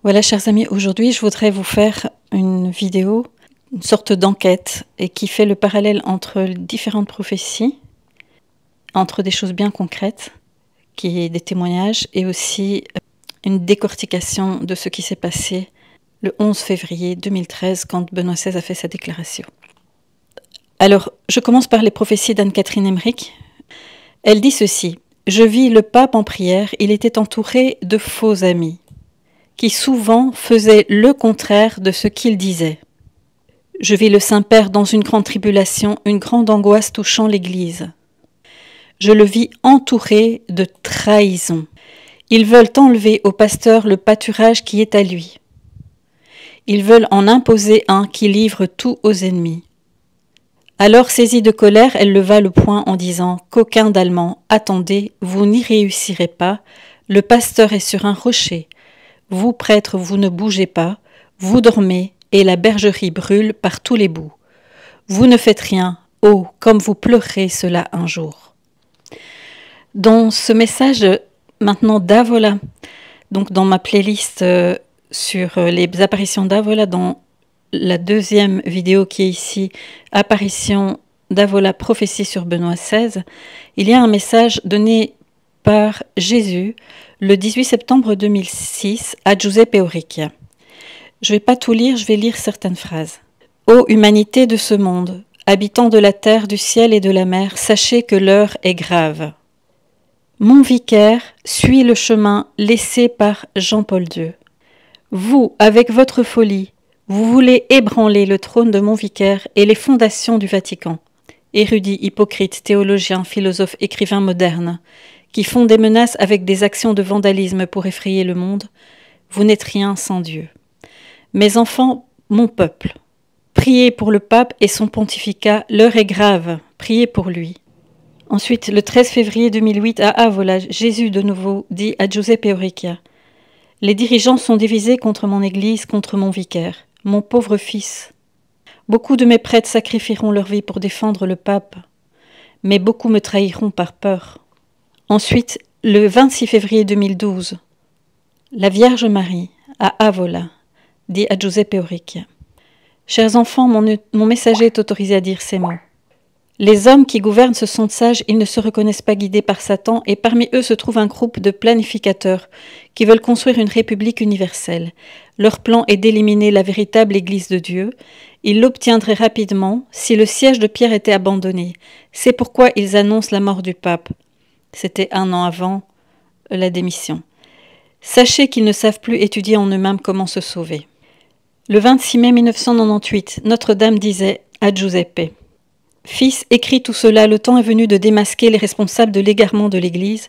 Voilà, chers amis, aujourd'hui je voudrais vous faire une vidéo, une sorte d'enquête, et qui fait le parallèle entre différentes prophéties, entre des choses bien concrètes, qui est des témoignages, et aussi une décortication de ce qui s'est passé le 11 février 2013, quand Benoît XVI a fait sa déclaration. Alors, je commence par les prophéties d'Anne-Catherine Emmerich. Elle dit ceci: « Je vis le pape en prière, il était entouré de faux amis, qui souvent faisaient le contraire de ce qu'il disait. Je vis le Saint-Père dans une grande tribulation, une grande angoisse touchant l'Église. Je le vis entouré de trahisons. Ils veulent enlever au pasteur le pâturage qui est à lui. Ils veulent en imposer un qui livre tout aux ennemis. » Alors, saisie de colère, elle leva le poing en disant: « Coquins d'Allemands, attendez, vous n'y réussirez pas, le pasteur est sur un rocher. Vous, prêtres, vous ne bougez pas, vous dormez, et la bergerie brûle par tous les bouts. Vous ne faites rien, oh, comme vous pleurerez cela un jour. » Dans ce message, maintenant d'Avola, donc dans ma playlist sur les apparitions d'Avola, dans la deuxième vidéo qui est ici, apparition d'Avola, prophétie sur Benoît XVI, il y a un message donné par Jésus le 18 septembre 2006 à Giuseppe Orecchia. Je ne vais pas tout lire, je vais lire certaines phrases. « Ô humanité de ce monde, habitants de la terre, du ciel et de la mer, sachez que l'heure est grave. Mon vicaire suit le chemin laissé par Jean-Paul II. Vous, avec votre folie, vous voulez ébranler le trône de mon vicaire et les fondations du Vatican. Érudits, hypocrites, théologiens, philosophes, écrivains modernes, qui font des menaces avec des actions de vandalisme pour effrayer le monde, vous n'êtes rien sans Dieu. Mes enfants, mon peuple, priez pour le pape et son pontificat, l'heure est grave, priez pour lui. » Ensuite, le 13 février 2008, à Avola, Jésus de nouveau dit à Giuseppe Orecchia: « Les dirigeants sont divisés contre mon Église, contre mon vicaire, mon pauvre fils. Beaucoup de mes prêtres sacrifieront leur vie pour défendre le pape, mais beaucoup me trahiront par peur. » Ensuite, le 26 février 2012, la Vierge Marie, à Avola, dit à Giuseppe Orecchia: « Chers enfants, mon messager est autorisé à dire ces mots. Les hommes qui gouvernent se sont sages, ils ne se reconnaissent pas guidés par Satan, et parmi eux se trouve un groupe de planificateurs qui veulent construire une république universelle. Leur plan est d'éliminer la véritable Église de Dieu. Ils l'obtiendraient rapidement si le siège de Pierre était abandonné. C'est pourquoi ils annoncent la mort du pape. » C'était 1 an avant la démission. « Sachez qu'ils ne savent plus étudier en eux-mêmes comment se sauver. » Le 26 mai 1998, Notre-Dame disait à Giuseppe: « Fils, écris tout cela, le temps est venu de démasquer les responsables de l'égarement de l'Église,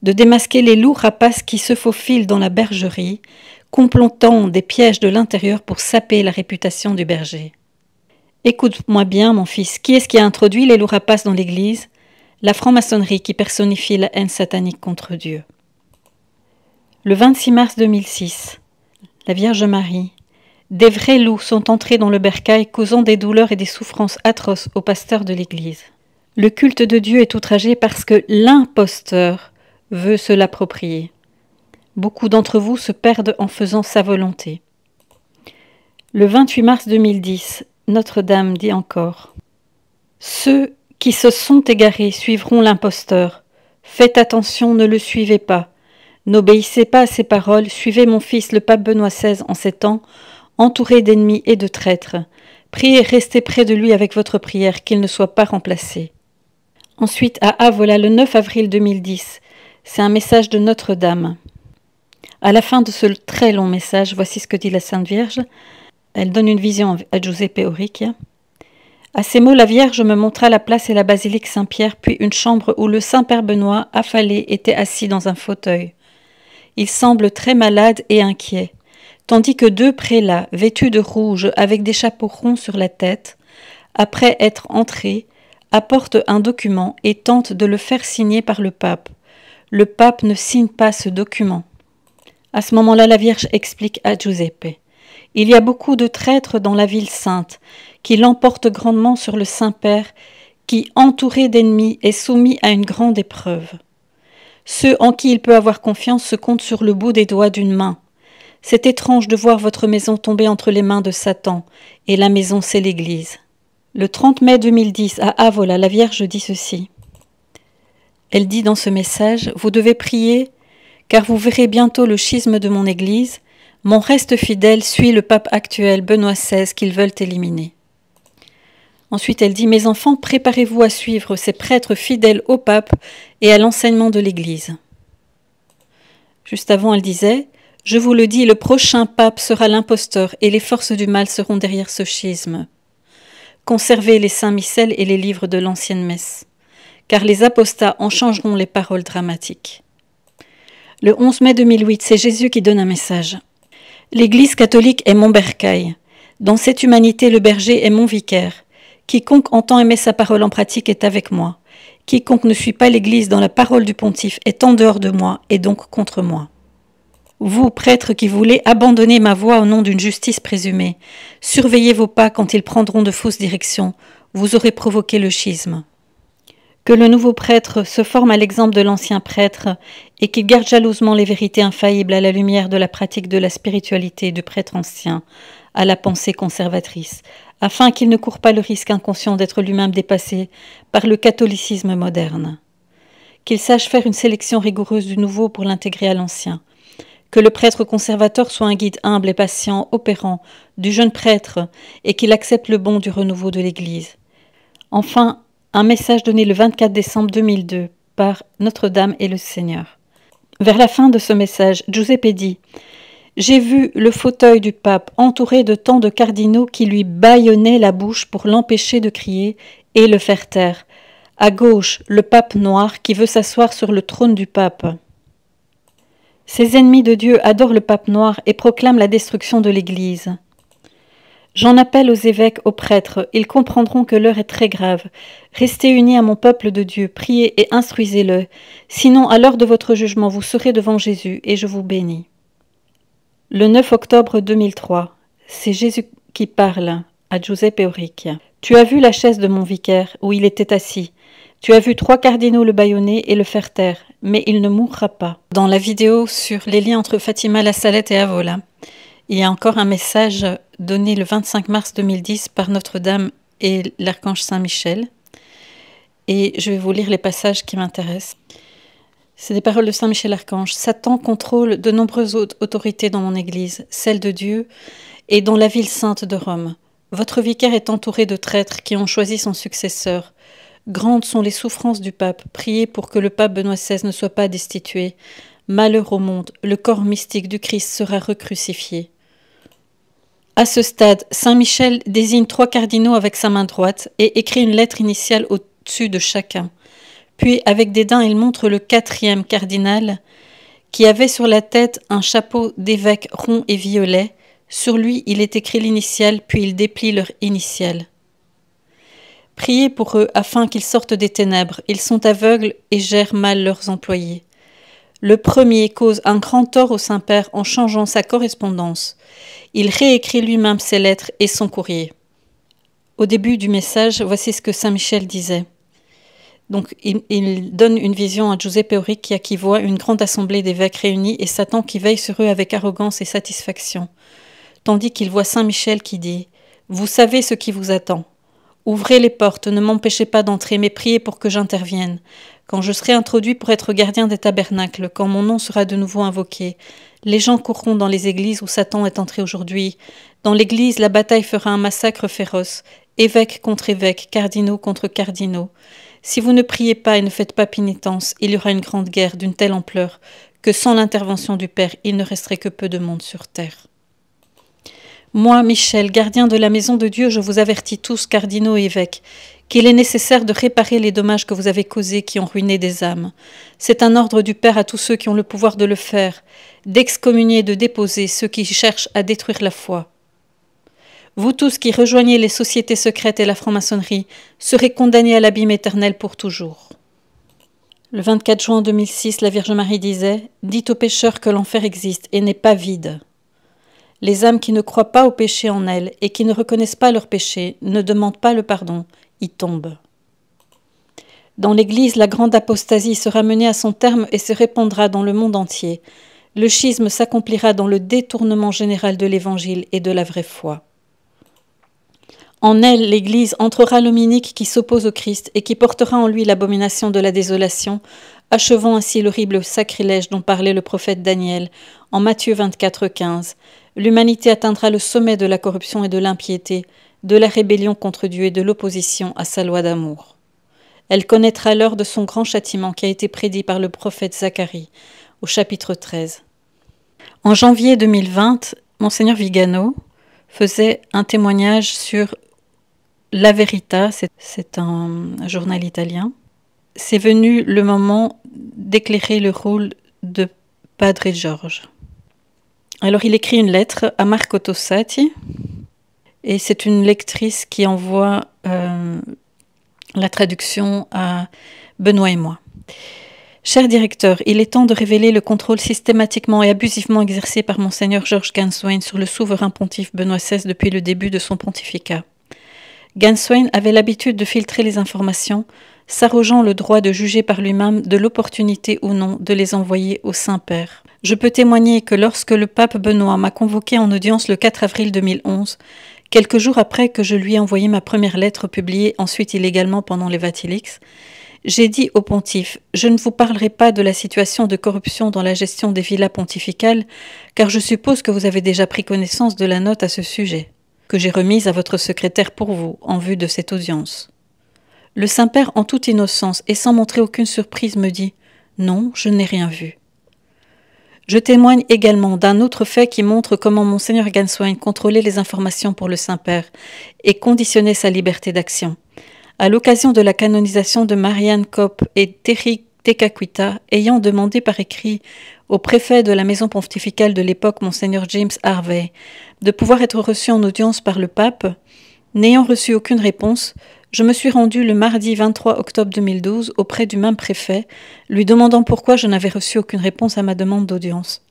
de démasquer les loups rapaces qui se faufilent dans la bergerie, complotant des pièges de l'intérieur pour saper la réputation du berger. Écoute-moi bien, mon fils, qui est-ce qui a introduit les loups rapaces dans l'Église? La franc-maçonnerie qui personnifie la haine satanique contre Dieu. » Le 26 mars 2006, la Vierge Marie: « Des vrais loups sont entrés dans le bercail, causant des douleurs et des souffrances atroces aux pasteurs de l'Église. Le culte de Dieu est outragé parce que l'imposteur veut se l'approprier. Beaucoup d'entre vous se perdent en faisant sa volonté. » Le 28 mars 2010, Notre-Dame dit encore: « Ceux qui se sont égarés suivront l'imposteur. Faites attention, ne le suivez pas. N'obéissez pas à ses paroles, suivez mon fils le pape Benoît XVI en ces temps, entouré d'ennemis et de traîtres. Priez et restez près de lui avec votre prière, qu'il ne soit pas remplacé. » Ensuite, à Avola, le 9 avril 2010, c'est un message de Notre-Dame. À la fin de ce très long message, voici ce que dit la Sainte Vierge. Elle donne une vision à Giuseppe Orecchia. « À ces mots, la Vierge me montra la place et la basilique Saint-Pierre, puis une chambre où le Saint-Père Benoît, affalé, était assis dans un fauteuil. Il semble très malade et inquiet, tandis que 2 prélats, vêtus de rouge, avec des chapeaux ronds sur la tête, après être entrés, apportent un document et tentent de le faire signer par le pape. Le pape ne signe pas ce document. » À ce moment-là, la Vierge explique à Giuseppe: « Il y a beaucoup de traîtres dans la ville sainte, qui l'emportent grandement sur le Saint-Père, qui, entouré d'ennemis, est soumis à une grande épreuve. Ceux en qui il peut avoir confiance se comptent sur le bout des doigts d'une main. C'est étrange de voir votre maison tomber entre les mains de Satan, et la maison c'est l'Église. Le 30 mai 2010, à Avola, la Vierge dit ceci. Elle dit dans ce message, « Vous devez prier, car vous verrez bientôt le schisme de mon Église. Mon reste fidèle suit le pape actuel, Benoît XVI, qu'ils veulent éliminer. » Ensuite, elle dit « Mes enfants, préparez-vous à suivre ces prêtres fidèles au pape et à l'enseignement de l'Église. » Juste avant, elle disait « Je vous le dis, le prochain pape sera l'imposteur et les forces du mal seront derrière ce schisme. Conservez les saints missels et les livres de l'ancienne messe, car les apostats en changeront les paroles dramatiques. » Le 11 mai 2008, c'est Jésus qui donne un message. « L'Église catholique est mon bercail. Dans cette humanité, le berger est mon vicaire. Quiconque entend et met sa parole en pratique est avec moi. Quiconque ne suit pas l'Église dans la parole du pontife est en dehors de moi et donc contre moi. Vous, prêtres qui voulez abandonner ma voix au nom d'une justice présumée, surveillez vos pas quand ils prendront de fausses directions, vous aurez provoqué le schisme. Que le nouveau prêtre se forme à l'exemple de l'ancien prêtre et qu'il garde jalousement les vérités infaillibles à la lumière de la pratique de la spiritualité du prêtre ancien, à la pensée conservatrice, afin qu'il ne court pas le risque inconscient d'être lui-même dépassé par le catholicisme moderne. Qu'il sache faire une sélection rigoureuse du nouveau pour l'intégrer à l'ancien. Que le prêtre conservateur soit un guide humble et patient, opérant, du jeune prêtre, et qu'il accepte le bon du renouveau de l'Église. Enfin, un message donné le 24 décembre 2002 par Notre-Dame et le Seigneur. Vers la fin de ce message, Giuseppe dit « J'ai vu le fauteuil du pape entouré de tant de cardinaux qui lui bâillonnaient la bouche pour l'empêcher de crier et le faire taire. À gauche, le pape noir qui veut s'asseoir sur le trône du pape. Ces ennemis de Dieu adorent le pape noir et proclament la destruction de l'Église. J'en appelle aux évêques, aux prêtres, ils comprendront que l'heure est très grave. Restez unis à mon peuple de Dieu, priez et instruisez-le. Sinon, à l'heure de votre jugement, vous serez devant Jésus et je vous bénis. » Le 9 octobre 2003, c'est Jésus qui parle à Giuseppe Orecchia. « Tu as vu la chaise de mon vicaire, où il était assis. Tu as vu 3 cardinaux le bâillonner et le faire taire, mais il ne mourra pas. » Dans la vidéo sur les liens entre Fatima La Salette et Avola, il y a encore un message donné le 25 mars 2010 par Notre-Dame et l'archange Saint-Michel. Et je vais vous lire les passages qui m'intéressent. C'est des paroles de Saint-Michel-Archange. « Satan contrôle de nombreuses autorités dans mon Église, celle de Dieu et dans la ville sainte de Rome. Votre vicaire est entouré de traîtres qui ont choisi son successeur. Grandes sont les souffrances du pape. Priez pour que le pape Benoît XVI ne soit pas destitué. Malheur au monde, le corps mystique du Christ sera recrucifié. » À ce stade, Saint Michel désigne 3 cardinaux avec sa main droite et écrit une lettre initiale au-dessus de chacun. Puis, avec dédain, il montre le 4e cardinal qui avait sur la tête un chapeau d'évêque rond et violet. Sur lui, il est écrit l'initiale, puis il déplie leur initiale. Priez pour eux afin qu'ils sortent des ténèbres. Ils sont aveugles et gèrent mal leurs employés. Le premier cause un grand tort au Saint-Père en changeant sa correspondance. Il réécrit lui-même ses lettres et son courrier. Au début du message, voici ce que Saint Michel disait. Donc, il donne une vision à Giuseppe Orecchia qui voit une grande assemblée d'évêques réunis et Satan qui veille sur eux avec arrogance et satisfaction. Tandis qu'il voit Saint Michel qui dit « Vous savez ce qui vous attend. Ouvrez les portes, ne m'empêchez pas d'entrer, mais priez pour que j'intervienne. Quand je serai introduit pour être gardien des tabernacles, quand mon nom sera de nouveau invoqué, les gens courront dans les églises où Satan est entré aujourd'hui. Dans l'église, la bataille fera un massacre féroce, évêques contre évêques, cardinaux contre cardinaux. Si vous ne priez pas et ne faites pas pénitence, il y aura une grande guerre d'une telle ampleur que sans l'intervention du Père, il ne resterait que peu de monde sur terre. Moi, Michel, gardien de la maison de Dieu, je vous avertis tous, cardinaux et évêques, qu'il est nécessaire de réparer les dommages que vous avez causés qui ont ruiné des âmes. C'est un ordre du Père à tous ceux qui ont le pouvoir de le faire, d'excommunier et de déposer ceux qui cherchent à détruire la foi. Vous tous qui rejoignez les sociétés secrètes et la franc-maçonnerie serez condamnés à l'abîme éternel pour toujours. Le 24 juin 2006, la Vierge Marie disait « Dites aux pécheurs que l'enfer existe et n'est pas vide. Les âmes qui ne croient pas au péché en elles et qui ne reconnaissent pas leur péché, ne demandent pas le pardon, y tombent. Dans l'Église, la grande apostasie sera menée à son terme et se répandra dans le monde entier. Le schisme s'accomplira dans le détournement général de l'Évangile et de la vraie foi. En elle, l'Église entrera l'hominique qui s'oppose au Christ et qui portera en lui l'abomination de la désolation, achevant ainsi l'horrible sacrilège dont parlait le prophète Daniel en Matthieu 24, 15. L'humanité atteindra le sommet de la corruption et de l'impiété, de la rébellion contre Dieu et de l'opposition à sa loi d'amour. Elle connaîtra l'heure de son grand châtiment qui a été prédit par le prophète Zacharie au chapitre 13. En janvier 2020, Monseigneur Vigano faisait un témoignage sur La Verità, c'est un journal italien. C'est venu le moment d'éclairer le rôle de Padre George. Alors il écrit une lettre à Marco Tossati et c'est une lectrice qui envoie la traduction à Benoît et moi. Cher directeur, il est temps de révéler le contrôle systématiquement et abusivement exercé par Monseigneur George Ganswein sur le souverain pontife Benoît XVI depuis le début de son pontificat. Ganswein avait l'habitude de filtrer les informations, s'arrogeant le droit de juger par lui-même de l'opportunité ou non de les envoyer au Saint-Père. Je peux témoigner que lorsque le pape Benoît m'a convoqué en audience le 4 avril 2011, quelques jours après que je lui ai envoyé ma première lettre publiée ensuite illégalement pendant les Vatilix, j'ai dit au pontife « Je ne vous parlerai pas de la situation de corruption dans la gestion des villas pontificales, car je suppose que vous avez déjà pris connaissance de la note à ce sujet, que j'ai remise à votre secrétaire pour vous, en vue de cette audience. » Le Saint-Père, en toute innocence et sans montrer aucune surprise, me dit « Non, je n'ai rien vu. » Je témoigne également d'un autre fait qui montre comment Monseigneur Ganswein contrôlait les informations pour le Saint-Père et conditionnait sa liberté d'action. À l'occasion de la canonisation de Marianne Kopp et Terry Tekakwitha, ayant demandé par écrit au préfet de la maison pontificale de l'époque, Monseigneur James Harvey, de pouvoir être reçu en audience par le pape, n'ayant reçu aucune réponse, je me suis rendu le mardi 23 octobre 2012 auprès du même préfet, lui demandant pourquoi je n'avais reçu aucune réponse à ma demande d'audience.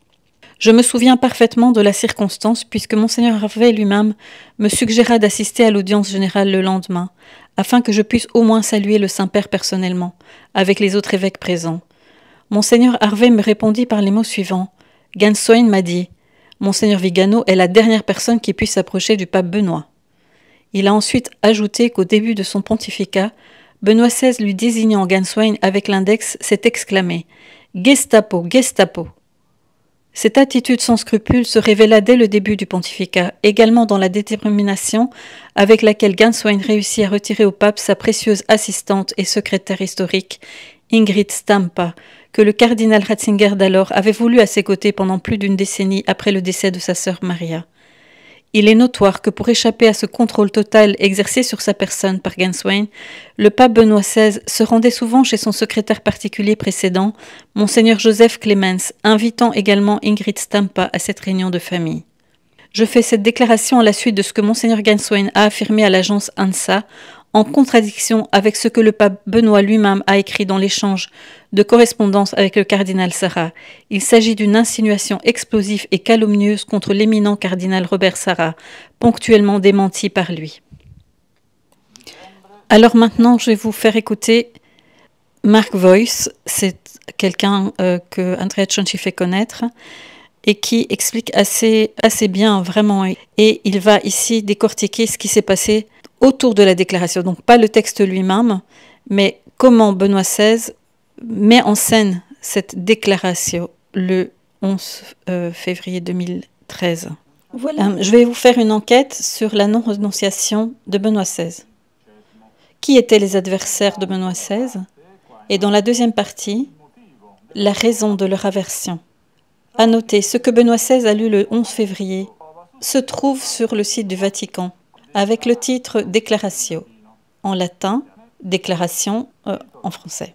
Je me souviens parfaitement de la circonstance puisque Monseigneur Harvey lui-même me suggéra d'assister à l'audience générale le lendemain, afin que je puisse au moins saluer le Saint-Père personnellement, avec les autres évêques présents. Monseigneur Harvey me répondit par les mots suivants. Ganswein m'a dit « Monseigneur Vigano est la dernière personne qui puisse s'approcher du pape Benoît. » Il a ensuite ajouté qu'au début de son pontificat, Benoît XVI lui désignant Ganswein avec l'index s'est exclamé « Gestapo, Gestapo !» Cette attitude sans scrupule se révéla dès le début du pontificat, également dans la détermination avec laquelle Ganswein réussit à retirer au pape sa précieuse assistante et secrétaire historique, Ingrid Stampa, que le cardinal Ratzinger d'alors avait voulu à ses côtés pendant plus d'une décennie après le décès de sa sœur Maria. Il est notoire que pour échapper à ce contrôle total exercé sur sa personne par Ganswein, le pape Benoît XVI se rendait souvent chez son secrétaire particulier précédent, Monseigneur Joseph Clemens, invitant également Ingrid Stampa à cette réunion de famille. Je fais cette déclaration à la suite de ce que Monseigneur Ganswein a affirmé à l'agence ANSA, en contradiction avec ce que le pape Benoît lui-même a écrit dans l'échange de correspondance avec le cardinal Sarah. Il s'agit d'une insinuation explosive et calomnieuse contre l'éminent cardinal Robert Sarah, ponctuellement démentie par lui. Alors maintenant, je vais vous faire écouter Mark Voice. C'est quelqu'un que Andrea Cianci fait connaître et qui explique assez bien, vraiment. Et il va ici décortiquer ce qui s'est passé autour de la déclaration, donc pas le texte lui-même, mais comment Benoît XVI met en scène cette déclaration le 11 février 2013. Voilà, je vais vous faire une enquête sur la non-renonciation de Benoît XVI. Qui étaient les adversaires de Benoît XVI? Et dans la deuxième partie, la raison de leur aversion. À noter, ce que Benoît XVI a lu le 11 février se trouve sur le site du Vatican, avec le titre « Déclaratio » en latin, « Déclaration » en français.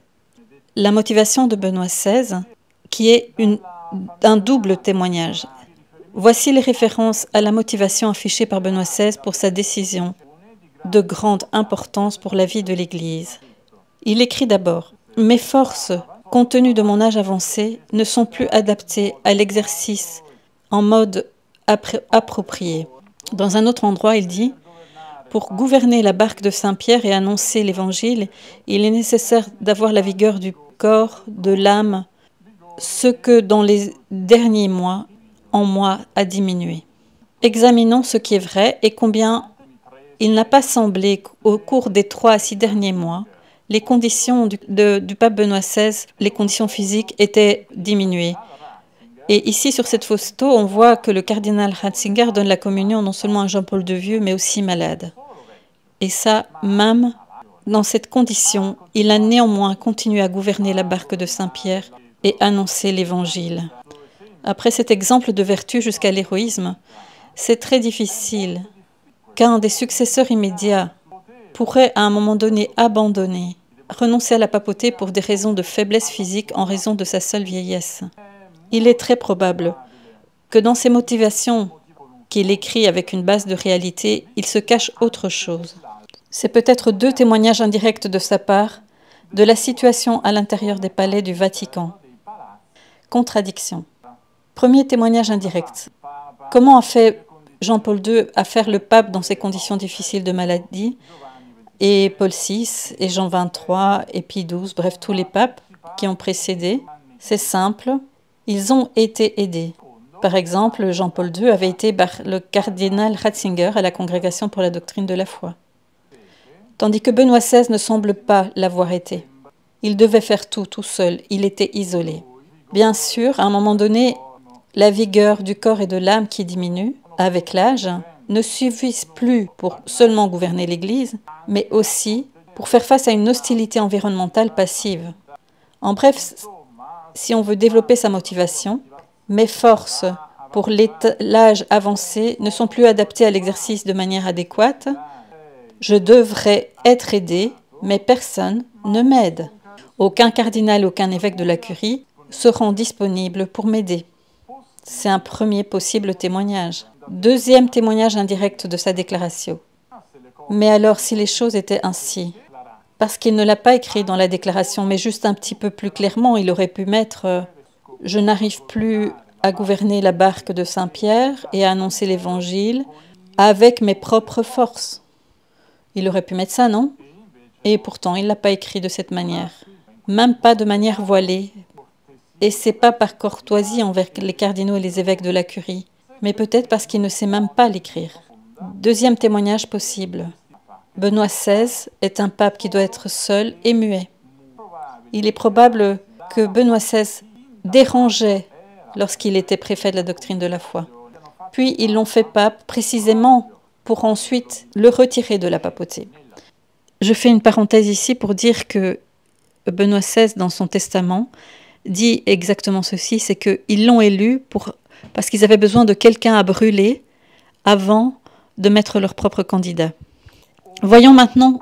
La motivation de Benoît XVI, qui est un double témoignage. Voici les références à la motivation affichée par Benoît XVI pour sa décision de grande importance pour la vie de l'Église. Il écrit d'abord « Mes forces, compte tenu de mon âge avancé, ne sont plus adaptées à l'exercice en mode approprié. » Dans un autre endroit, il dit « Pour gouverner la barque de Saint-Pierre et annoncer l'Évangile, il est nécessaire d'avoir la vigueur du corps, de l'âme ce que dans les derniers mois, en mois, a diminué. Examinons ce qui est vrai et combien il n'a pas semblé qu'au cours des 3 à 6 derniers mois, les conditions du pape Benoît XVI, les conditions physiques étaient diminuées. Et ici, sur cette photo, on voit que le cardinal Ratzinger donne la communion non seulement à Jean-Paul II Vieux, mais aussi malade. Et ça, même dans cette condition, il a néanmoins continué à gouverner la barque de Saint-Pierre et annoncer l'Évangile. Après cet exemple de vertu jusqu'à l'héroïsme, c'est très difficile qu'un des successeurs immédiats pourrait à un moment donné abandonner, renoncer à la papauté pour des raisons de faiblesse physique en raison de sa seule vieillesse. Il est très probable que dans ses motivations qu'il écrit avec une base de réalité, il se cache autre chose. C'est peut-être 2 témoignages indirects de sa part de la situation à l'intérieur des palais du Vatican. Contradiction. Premier témoignage indirect. Comment a fait Jean-Paul II à faire le pape dans ces conditions difficiles de maladie, et Paul VI, et Jean XXIII, et Pie XII, bref, tous les papes qui ont précédé? C'est simple. Ils ont été aidés. Par exemple, Jean-Paul II avait été le cardinal Ratzinger à la Congrégation pour la doctrine de la foi. Tandis que Benoît XVI ne semble pas l'avoir été. Il devait faire tout seul, il était isolé. Bien sûr, à un moment donné, la vigueur du corps et de l'âme qui diminue avec l'âge ne suffisent plus pour seulement gouverner l'Église, mais aussi pour faire face à une hostilité environnementale passive. En bref, si on veut développer sa motivation, mes forces pour l'âge avancé ne sont plus adaptées à l'exercice de manière adéquate. Je devrais être aidé, mais personne ne m'aide. Aucun cardinal, aucun évêque de la Curie se rend disponible pour m'aider. C'est un premier possible témoignage. Deuxième témoignage indirect de sa déclaration. Mais alors, si les choses étaient ainsi, parce qu'il ne l'a pas écrit dans la déclaration, mais juste un petit peu plus clairement, il aurait pu mettre « Je n'arrive plus à gouverner la barque de Saint-Pierre et à annoncer l'Évangile avec mes propres forces ». Il aurait pu mettre ça, non? Et pourtant, il ne l'a pas écrit de cette manière. Même pas de manière voilée. Et c'est pas par courtoisie envers les cardinaux et les évêques de la Curie, mais peut-être parce qu'il ne sait même pas l'écrire. Deuxième témoignage possible. Benoît XVI est un pape qui doit être seul et muet. Il est probable que Benoît XVI dérangeait lorsqu'il était préfet de la doctrine de la foi. Puis ils l'ont fait pape précisément pour ensuite le retirer de la papauté. Je fais une parenthèse ici pour dire que Benoît XVI, dans son testament, dit exactement ceci, c'est qu'ils l'ont élu parce qu'ils avaient besoin de quelqu'un à brûler avant de mettre leur propre candidat. Voyons maintenant,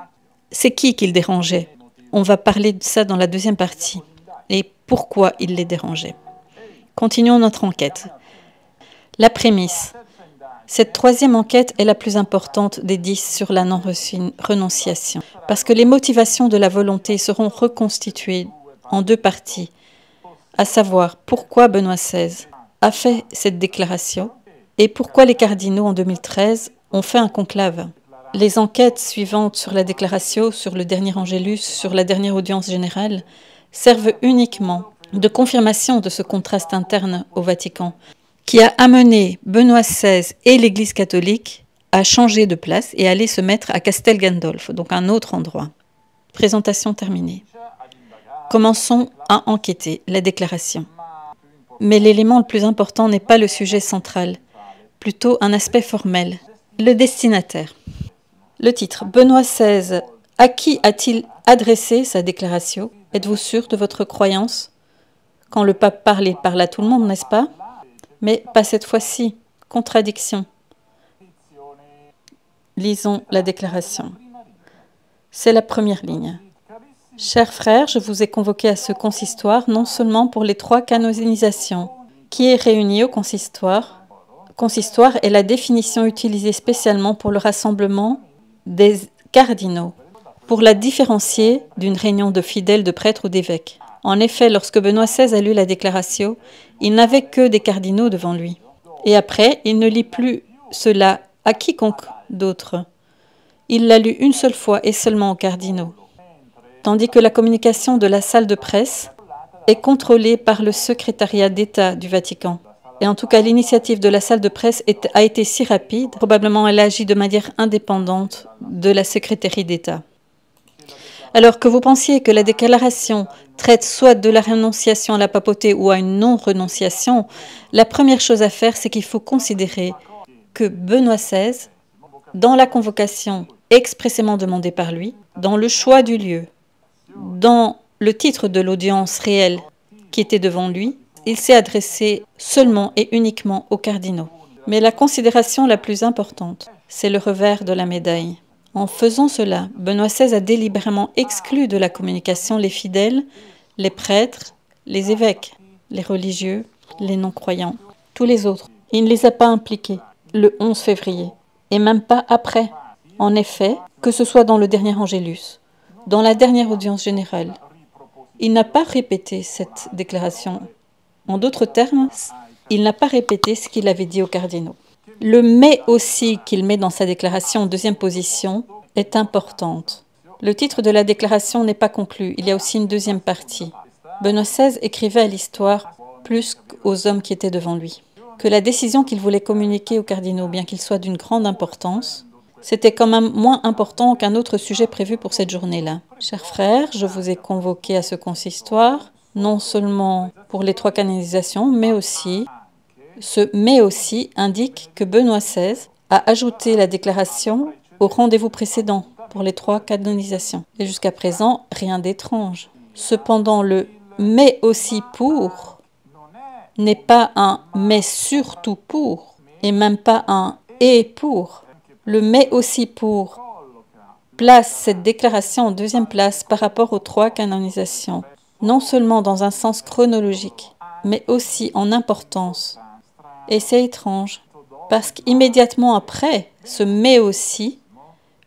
c'est qui qu'il dérangeait. On va parler de ça dans la deuxième partie. Et pourquoi il les dérangeait. Continuons notre enquête. La prémisse. Cette troisième enquête est la plus importante des 10 sur la non-renonciation, parce que les motivations de la volonté seront reconstituées en 2 parties, à savoir pourquoi Benoît XVI a fait cette déclaration et pourquoi les cardinaux en 2013 ont fait un conclave. Les enquêtes suivantes sur la déclaration, sur le dernier Angélus, sur la dernière audience générale, servent uniquement de confirmation de ce contraste interne au Vatican, qui a amené Benoît XVI et l'Église catholique à changer de place et aller se mettre à Castel Gandolfo, donc un autre endroit. Présentation terminée. Commençons à enquêter la déclaration. Mais l'élément le plus important n'est pas le sujet central, plutôt un aspect formel, le destinataire. Le titre, Benoît XVI, à qui a-t-il adressé sa déclaration? Êtes-vous sûr de votre croyance? Quand le pape parle, il parle à tout le monde, n'est-ce pas? Mais pas cette fois-ci. Contradiction. Lisons la déclaration. C'est la première ligne. Chers frères, je vous ai convoqués à ce consistoire non seulement pour les 3 canonisations. Qui est réuni au consistoire? Consistoire est la définition utilisée spécialement pour le rassemblement des cardinaux, pour la différencier d'une réunion de fidèles, de prêtres ou d'évêques. En effet, lorsque Benoît XVI a lu la déclaration, il n'avait que des cardinaux devant lui. Et après, il ne lit plus cela à quiconque d'autre. Il l'a lu une seule fois et seulement aux cardinaux. Tandis que la communication de la salle de presse est contrôlée par le secrétariat d'État du Vatican. Et en tout cas, l'initiative de la salle de presse a été si rapide, probablement elle agit de manière indépendante de la secrétaire d'État. Alors que vous pensiez que la déclaration traite soit de la renonciation à la papauté ou à une non-renonciation, la première chose à faire, c'est qu'il faut considérer que Benoît XVI, dans la convocation expressément demandée par lui, dans le choix du lieu, dans le titre de l'audience réelle qui était devant lui, il s'est adressé seulement et uniquement aux cardinaux. Mais la considération la plus importante, c'est le revers de la médaille. En faisant cela, Benoît XVI a délibérément exclu de la communication les fidèles, les prêtres, les évêques, les religieux, les non-croyants, tous les autres. Il ne les a pas impliqués le 11 février, et même pas après. En effet, que ce soit dans le dernier Angélus, dans la dernière audience générale, il n'a pas répété cette déclaration. En d'autres termes, il n'a pas répété ce qu'il avait dit aux cardinaux. Le « mais aussi » qu'il met dans sa déclaration en deuxième position est importante. Le titre de la déclaration n'est pas conclu, il y a aussi une deuxième partie. Benoît XVI écrivait à l'histoire plus qu'aux hommes qui étaient devant lui. Que la décision qu'il voulait communiquer aux cardinaux, bien qu'il soit d'une grande importance, c'était quand même moins important qu'un autre sujet prévu pour cette journée-là. Chers frères, je vous ai convoqués à ce consistoire, non seulement pour les 3 canonisations, mais aussi, ce « mais aussi » indique que Benoît XVI a ajouté la déclaration au rendez-vous précédent pour les 3 canonisations. Et jusqu'à présent, rien d'étrange. Cependant, le « mais aussi pour » n'est pas un « mais surtout pour » et même pas un « et pour ». Le « mais aussi pour » place cette déclaration en deuxième place par rapport aux 3 canonisations, non seulement dans un sens chronologique, mais aussi en importance. Et c'est étrange, parce qu'immédiatement après ce « mais aussi »,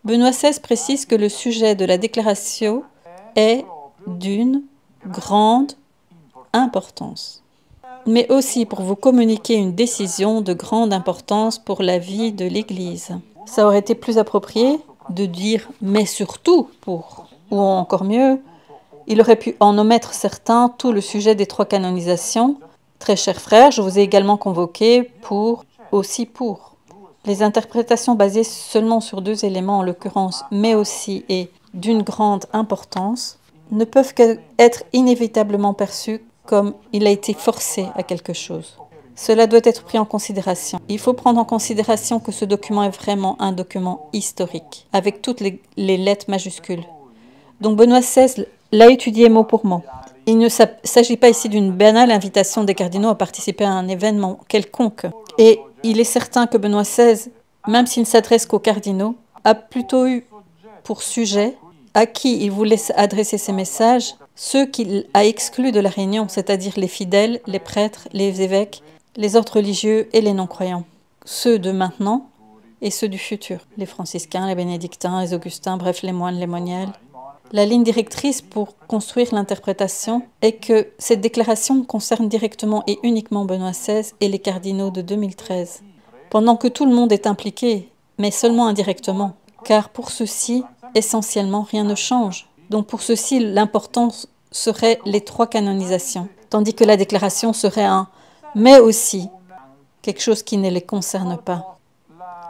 Benoît XVI précise que le sujet de la déclaration est d'une grande importance, mais aussi pour vous communiquer une décision de grande importance pour la vie de l'Église. Ça aurait été plus approprié de dire « mais surtout pour », ou encore mieux, il aurait pu en omettre certains, tout le sujet des 3 canonisations. Très chers frères, je vous ai également convoqué pour, aussi pour. Les interprétations basées seulement sur 2 éléments, en l'occurrence « mais aussi » et « d'une grande importance », ne peuvent qu'être inévitablement perçues comme il a été forcé à quelque chose. Cela doit être pris en considération. Il faut prendre en considération que ce document est vraiment un document historique, avec toutes les lettres majuscules. Donc Benoît XVI l'a étudié mot pour mot. Il ne s'agit pas ici d'une banale invitation des cardinaux à participer à un événement quelconque. Et il est certain que Benoît XVI, même s'il ne s'adresse qu'aux cardinaux, a plutôt eu pour sujet à qui il voulait adresser ses messages, ceux qu'il a exclus de la réunion, c'est-à-dire les fidèles, les prêtres, les évêques, les ordres religieux et les non-croyants. Ceux de maintenant et ceux du futur, les franciscains, les bénédictins, les augustins, bref, les moines, les moniales. La ligne directrice pour construire l'interprétation est que cette déclaration concerne directement et uniquement Benoît XVI et les cardinaux de 2013, pendant que tout le monde est impliqué, mais seulement indirectement, car pour ceux-ci, essentiellement, rien ne change. Donc pour ceux-ci, l'importance serait les 3 canonisations, tandis que la déclaration serait un « mais aussi », quelque chose qui ne les concerne pas.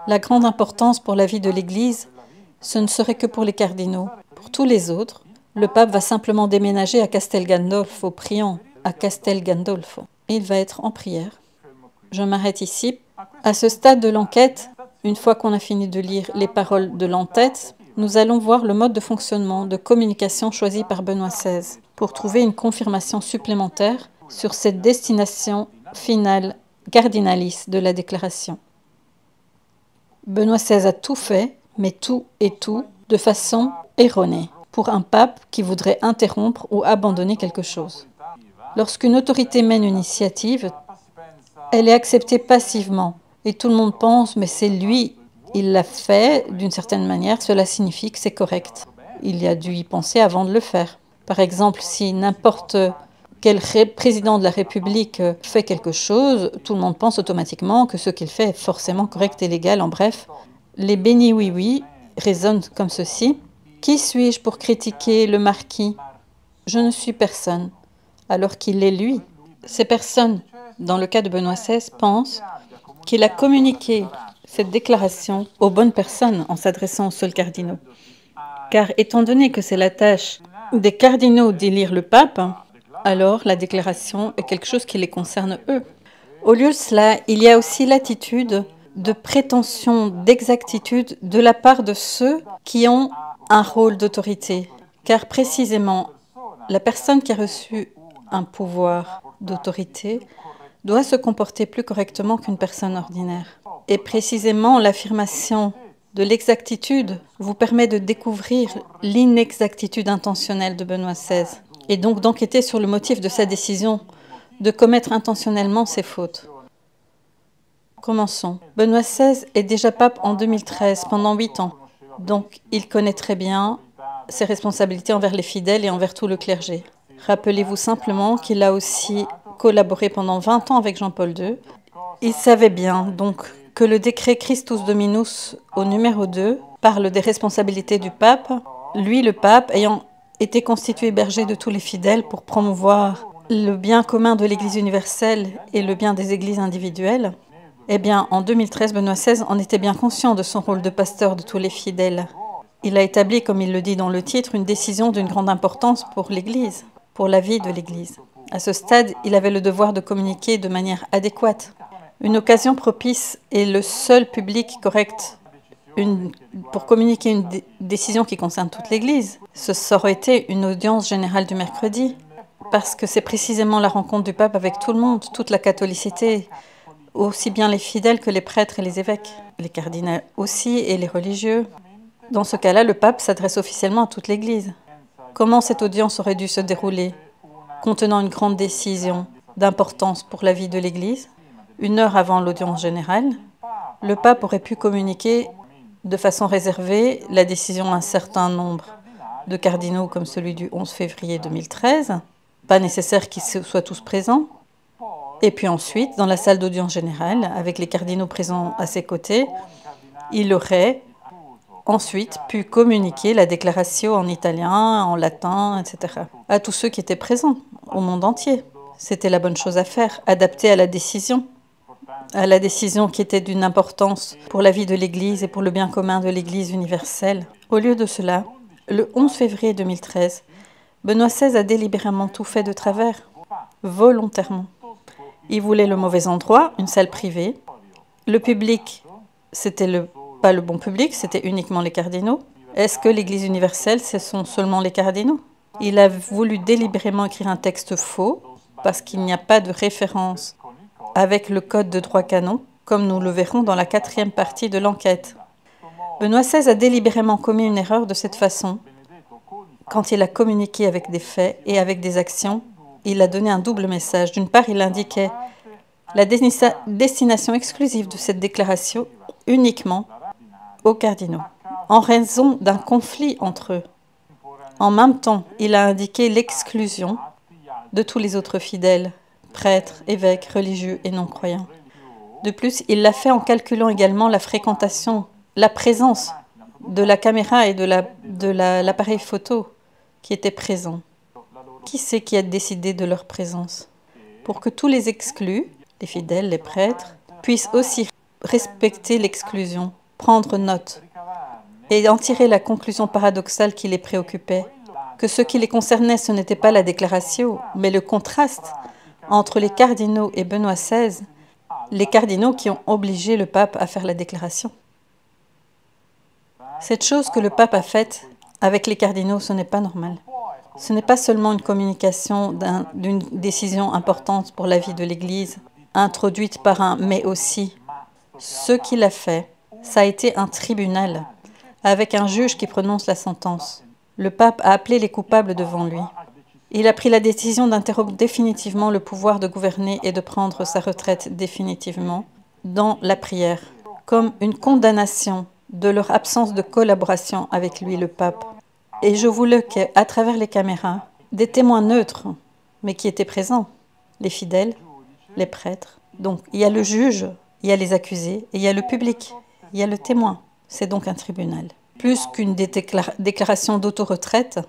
La grande importance pour la vie de l'Église, ce ne serait que pour les cardinaux. Pour tous les autres, le pape va simplement déménager à Castel Gandolfo, priant à Castel Gandolfo. Il va être en prière. Je m'arrête ici. À ce stade de l'enquête, une fois qu'on a fini de lire les paroles de l'entête, nous allons voir le mode de fonctionnement, de communication choisi par Benoît XVI pour trouver une confirmation supplémentaire sur cette destination finale cardinalis de la déclaration. Benoît XVI a tout fait, mais tout et tout, de façon erronée, pour un pape qui voudrait interrompre ou abandonner quelque chose. Lorsqu'une autorité mène une initiative, elle est acceptée passivement, et tout le monde pense « mais c'est lui, il l'a fait d'une certaine manière, cela signifie que c'est correct ». Il a dû y penser avant de le faire. Par exemple, si n'importe quel président de la République fait quelque chose, tout le monde pense automatiquement que ce qu'il fait est forcément correct et légal. En bref, les bénis oui-oui résonnent comme ceci. Qui suis-je pour critiquer le marquis? Je ne suis personne. alors qu'il l'est lui. Ces personnes, dans le cas de Benoît XVI, pensent qu'il a communiqué cette déclaration aux bonnes personnes en s'adressant aux seuls cardinaux. Car étant donné que c'est la tâche des cardinaux d'élire le pape, alors la déclaration est quelque chose qui les concerne eux. Au lieu de cela, il y a aussi l'attitude de prétention d'exactitude de la part de ceux qui ont un rôle d'autorité. Car précisément, la personne qui a reçu un pouvoir d'autorité doit se comporter plus correctement qu'une personne ordinaire. Et précisément, l'affirmation de l'exactitude vous permet de découvrir l'inexactitude intentionnelle de Benoît XVI et donc d'enquêter sur le motif de sa décision de commettre intentionnellement ces fautes. Commençons. Benoît XVI est déjà pape en 2013, pendant 8 ans. Donc, il connaît très bien ses responsabilités envers les fidèles et envers tout le clergé. Rappelez-vous simplement qu'il a aussi collaboré pendant 20 ans avec Jean-Paul II. Il savait bien, donc, que le décret Christus Dominus au numéro 2 parle des responsabilités du pape. Lui, le pape, ayant été constitué berger de tous les fidèles pour promouvoir le bien commun de l'Église universelle et le bien des églises individuelles, eh bien, en 2013, Benoît XVI en était bien conscient de son rôle de pasteur de tous les fidèles. Il a établi, comme il le dit dans le titre, une décision d'une grande importance pour l'Église, pour la vie de l'Église. À ce stade, il avait le devoir de communiquer de manière adéquate. Une occasion propice et le seul public correct pour communiquer une décision qui concerne toute l'Église, ce aurait été une audience générale du mercredi, parce que c'est précisément la rencontre du pape avec tout le monde, toute la catholicité, aussi bien les fidèles que les prêtres et les évêques, les cardinaux aussi et les religieux. Dans ce cas-là, le pape s'adresse officiellement à toute l'Église. Comment cette audience aurait dû se dérouler, contenant une grande décision d'importance pour la vie de l'Église? 1 heure avant l'audience générale, le pape aurait pu communiquer de façon réservée la décision à un certain nombre de cardinaux comme celui du 11 février 2013. Pas nécessaire qu'ils soient tous présents. Et puis ensuite, dans la salle d'audience générale, avec les cardinaux présents à ses côtés, il aurait ensuite pu communiquer la déclaration en italien, en latin, etc. à tous ceux qui étaient présents au monde entier. C'était la bonne chose à faire, adaptée à la décision qui était d'une importance pour la vie de l'Église et pour le bien commun de l'Église universelle. Au lieu de cela, le 11 février 2013, Benoît XVI a délibérément tout fait de travers, volontairement. Il voulait le mauvais endroit, une salle privée. Le public, c'était pas le bon public, c'était uniquement les cardinaux. Est-ce que l'Église universelle, ce sont seulement les cardinaux? Il a voulu délibérément écrire un texte faux, parce qu'il n'y a pas de référence avec le code de droit canon, comme nous le verrons dans la 4e partie de l'enquête. Benoît XVI a délibérément commis une erreur de cette façon. Quand il a communiqué avec des faits et avec des actions, il a donné un double message. D'une part, il indiquait la destination exclusive de cette déclaration uniquement aux cardinaux, en raison d'un conflit entre eux. En même temps, il a indiqué l'exclusion de tous les autres fidèles, prêtres, évêques, religieux et non-croyants. De plus, il l'a fait en calculant également la fréquentation, la présence de la caméra et de l'appareil photo qui étaient présents. Qui c'est qui a décidé de leur présence? Pour que tous les exclus, les fidèles, les prêtres, puissent aussi respecter l'exclusion, prendre note et en tirer la conclusion paradoxale qui les préoccupait, que ce qui les concernait, ce n'était pas la déclaration, mais le contraste entre les cardinaux et Benoît XVI, les cardinaux qui ont obligé le pape à faire la déclaration. Cette chose que le pape a faite avec les cardinaux, ce n'est pas normal. Ce n'est pas seulement une communication d'une décision importante pour la vie de l'Église, introduite par un « mais aussi ». Ce qu'il a fait, ça a été un tribunal, avec un juge qui prononce la sentence. Le pape a appelé les coupables devant lui. Il a pris la décision d'interrompre définitivement le pouvoir de gouverner et de prendre sa retraite définitivement dans la prière, comme une condamnation de leur absence de collaboration avec lui, le pape. Et je voulais qu'à travers les caméras, des témoins neutres, mais qui étaient présents, les fidèles, les prêtres. Donc il y a le juge, il y a les accusés, et il y a le public, il y a le témoin. C'est donc un tribunal. Plus qu'une déclaration d'auto-retraite,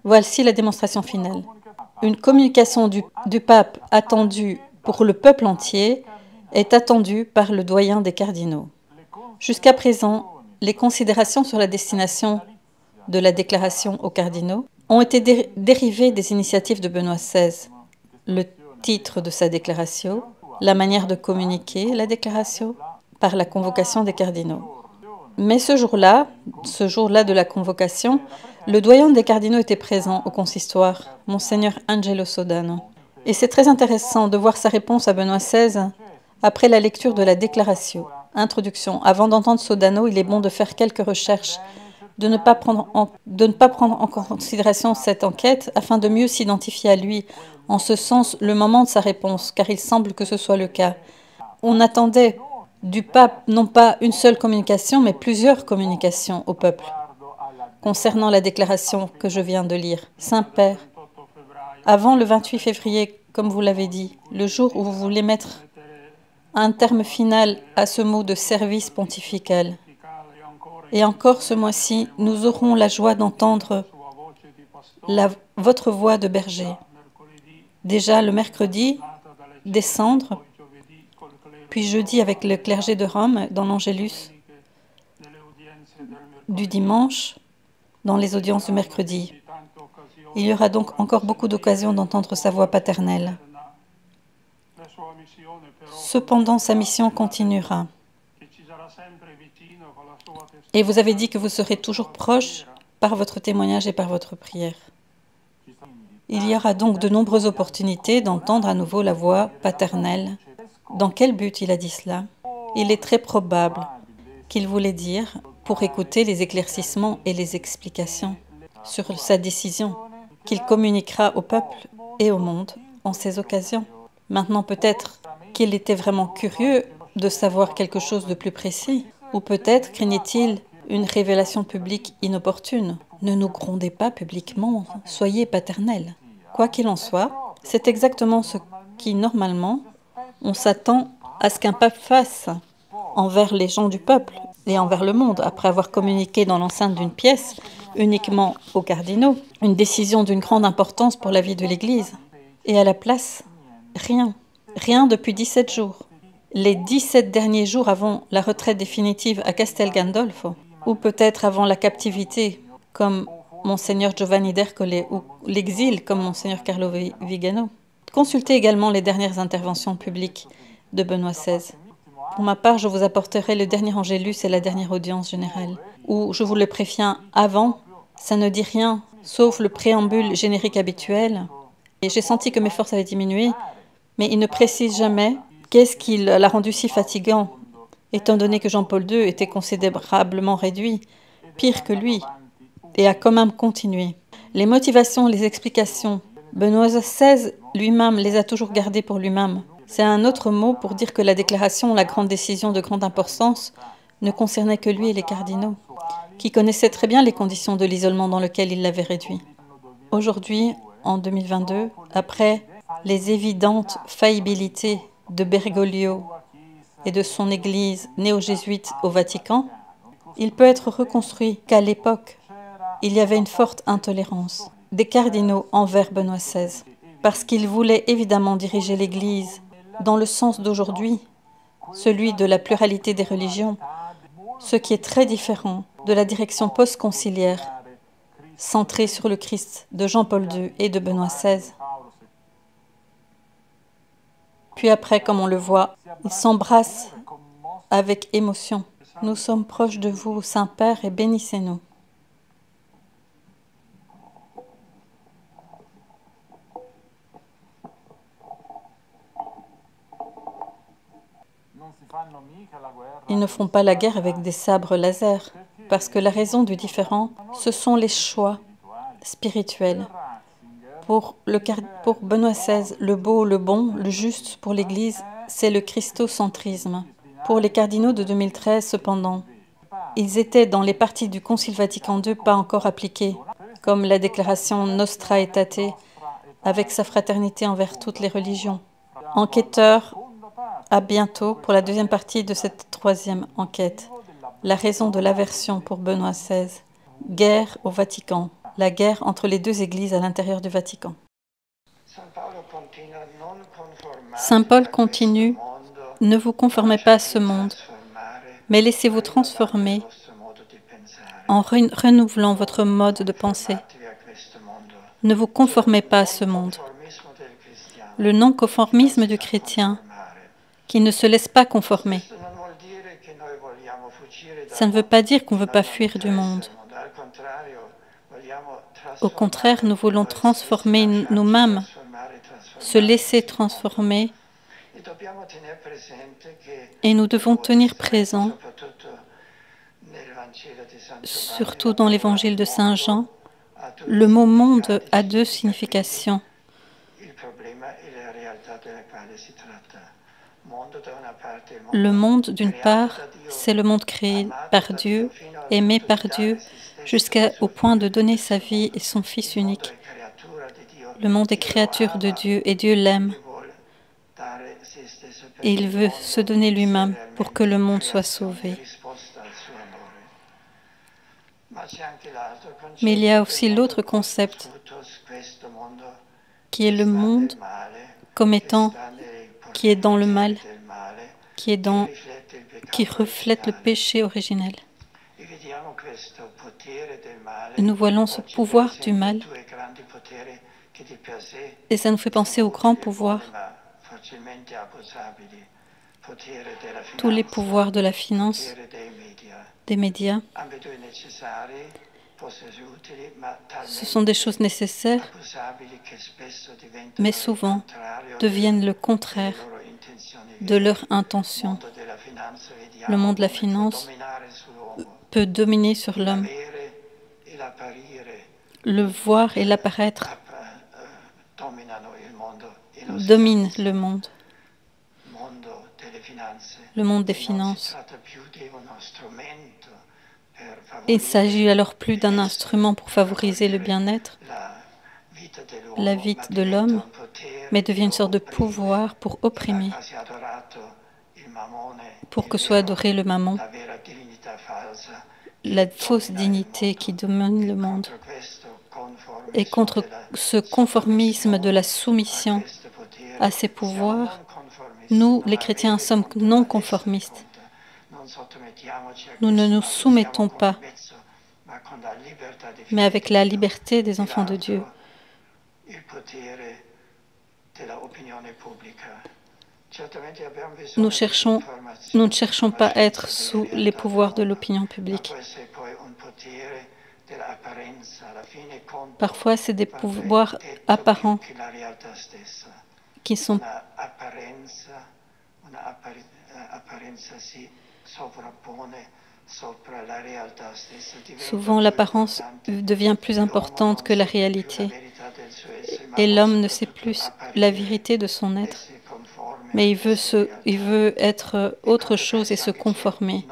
Voici la démonstration finale. Une communication du pape attendue pour le peuple entier est attendue par le doyen des cardinaux. Jusqu'à présent, les considérations sur la destination de la déclaration aux cardinaux ont été dérivées des initiatives de Benoît XVI. Le titre de sa déclaration, la manière de communiquer la déclaration par la convocation des cardinaux. Mais ce jour-là de la convocation, le doyen des cardinaux était présent au consistoire, Monseigneur Angelo Sodano. Et c'est très intéressant de voir sa réponse à Benoît XVI après la lecture de la déclaration. Introduction. Avant d'entendre Sodano, il est bon de faire quelques recherches, de ne pas prendre en considération cette enquête afin de mieux s'identifier à lui, en ce sens le moment de sa réponse, car il semble que ce soit le cas. On attendait du pape non pas une seule communication, mais plusieurs communications au peuple. Concernant la déclaration que je viens de lire, Saint-Père, avant le 28 février, comme vous l'avez dit, le jour où vous voulez mettre un terme final à ce mot de service pontifical, et encore ce mois-ci, nous aurons la joie d'entendre votre voix de berger. Déjà le mercredi, descendre, puis jeudi avec le clergé de Rome dans l'Angélus, du dimanche dans les audiences du mercredi. Il y aura donc encore beaucoup d'occasions d'entendre sa voix paternelle. Cependant, sa mission continuera. Et vous avez dit que vous serez toujours proche par votre témoignage et par votre prière. Il y aura donc de nombreuses opportunités d'entendre à nouveau la voix paternelle. Dans quel but il a dit cela? Il est très probable qu'il voulait dire pour écouter les éclaircissements et les explications sur sa décision qu'il communiquera au peuple et au monde en ces occasions. Maintenant, peut-être qu'il était vraiment curieux de savoir quelque chose de plus précis, ou peut-être craignait-il une révélation publique inopportune. Ne nous grondez pas publiquement, soyez paternels. Quoi qu'il en soit, c'est exactement ce qui, normalement, on s'attend à ce qu'un pape fasse envers les gens du peuple et envers le monde, après avoir communiqué dans l'enceinte d'une pièce uniquement aux cardinaux, une décision d'une grande importance pour la vie de l'Église. Et à la place, rien. Rien depuis 17 jours. Les 17 derniers jours avant la retraite définitive à Castel Gandolfo, ou peut-être avant la captivité, comme Monseigneur Giovanni d'Ercole, ou l'exil, comme Monseigneur Carlo Vigano. Consultez également les dernières interventions publiques de Benoît XVI. Pour ma part, je vous apporterai le dernier Angélus et la dernière audience générale, où, je vous le préviens avant, ça ne dit rien, sauf le préambule générique habituel. Et j'ai senti que mes forces avaient diminué, mais il ne précise jamais qu'est-ce qui l'a rendu si fatigant, étant donné que Jean-Paul II était considérablement réduit, pire que lui, et a quand même continué. Les motivations, les explications, Benoît XVI lui-même les a toujours gardées pour lui-même. C'est un autre mot pour dire que la déclaration, la grande décision de grande importance, ne concernait que lui et les cardinaux, qui connaissaient très bien les conditions de l'isolement dans lequel il l'avait réduit. Aujourd'hui, en 2022, après les évidentes faillibilités de Bergoglio et de son église néo-jésuite au Vatican, il peut être reconstruit qu'à l'époque, il y avait une forte intolérance des cardinaux envers Benoît XVI, parce qu'ils voulaient évidemment diriger l'Église dans le sens d'aujourd'hui, celui de la pluralité des religions, ce qui est très différent de la direction post-conciliaire centrée sur le Christ de Jean-Paul II et de Benoît XVI. Puis après, comme on le voit, ils s'embrassent avec émotion. Nous sommes proches de vous, Saint-Père, et bénissez-nous. Ils ne font pas la guerre avec des sabres laser, parce que la raison du différend, ce sont les choix spirituels. Pour Benoît XVI, le beau, le bon, le juste pour l'Église, c'est le christocentrisme. Pour les cardinaux de 2013, cependant, ils étaient dans les parties du Concile Vatican II pas encore appliquées, comme la déclaration Nostra Aetate, avec sa fraternité envers toutes les religions. Enquêteurs, à bientôt pour la deuxième partie de cette troisième enquête. La raison de l'aversion pour Benoît XVI. Guerre au Vatican. la guerre entre les deux églises à l'intérieur du Vatican. Saint Paul continue, ne vous conformez pas à ce monde, mais laissez-vous transformer en renouvelant votre mode de pensée. Ne vous conformez pas à ce monde. Le non-conformisme du chrétien qui ne se laisse pas conformer. Ça ne veut pas dire qu'on ne veut pas fuir du monde. Au contraire, nous voulons transformer nous-mêmes, se laisser transformer, et nous devons tenir présent, surtout dans l'évangile de Saint Jean, le mot monde a deux significations. Le monde, d'une part, c'est le monde créé par Dieu, aimé par Dieu, jusqu'au point de donner sa vie et son Fils unique. Le monde est créature de Dieu et Dieu l'aime. Et il veut se donner lui-même pour que le monde soit sauvé. Mais il y a aussi l'autre concept qui est le monde comme étant qui est dans le mal, qui reflète le péché originel. Nous voyons ce pouvoir du mal et ça nous fait penser au grand pouvoir, tous les pouvoirs de la finance, des médias. Ce sont des choses nécessaires, mais souvent deviennent le contraire de leur intention. Le monde de la finance peut dominer sur l'homme. Le voir et l'apparaître domine le monde. Le monde des finances. Il ne s'agit alors plus d'un instrument pour favoriser le bien-être, la vie de l'homme, mais devient une sorte de pouvoir pour opprimer, pour que soit adoré le mammon, la fausse dignité qui domine le monde. Et contre ce conformisme de la soumission à ces pouvoirs, nous, les chrétiens, sommes non conformistes. Nous ne nous soumettons pas, mais avec la liberté des enfants de Dieu. Nous ne cherchons pas à être sous les pouvoirs de l'opinion publique. Parfois, c'est des pouvoirs apparents qui sont souvent l'apparence devient plus importante que la réalité et l'homme ne sait plus la vérité de son être, mais il veut être autre chose et se conformer.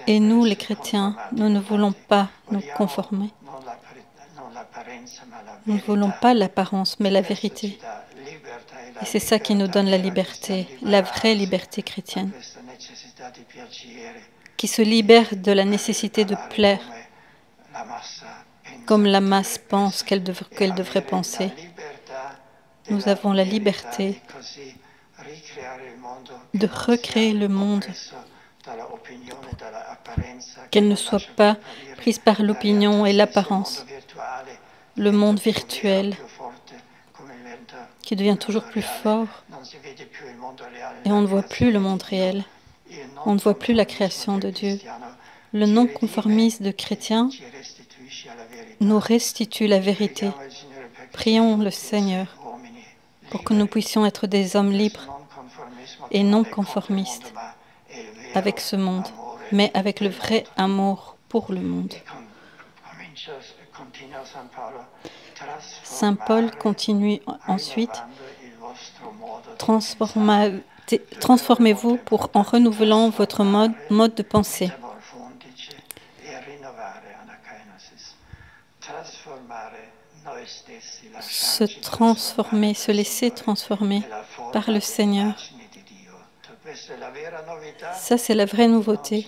Et nous, les chrétiens, nous ne voulons pas nous conformer. Nous ne voulons pas l'apparence, mais la vérité. Et c'est ça qui nous donne la liberté, la vraie liberté chrétienne, qui se libère de la nécessité de plaire, comme la masse pense qu'elle devrait penser. Nous avons la liberté de recréer le monde, qu'elle ne soit pas prise par l'opinion et l'apparence, le monde virtuel qui devient toujours plus fort et on ne voit plus le monde réel, on ne voit plus la création de Dieu. Le non-conformisme de chrétien nous restitue la vérité. Prions le Seigneur pour que nous puissions être des hommes libres et non conformistes avec ce monde, mais avec le vrai amour pour le monde. Saint Paul continue ensuite, transformez-vous en renouvelant votre mode de pensée. Se transformer, se laisser transformer par le Seigneur. Ça, c'est la vraie nouveauté.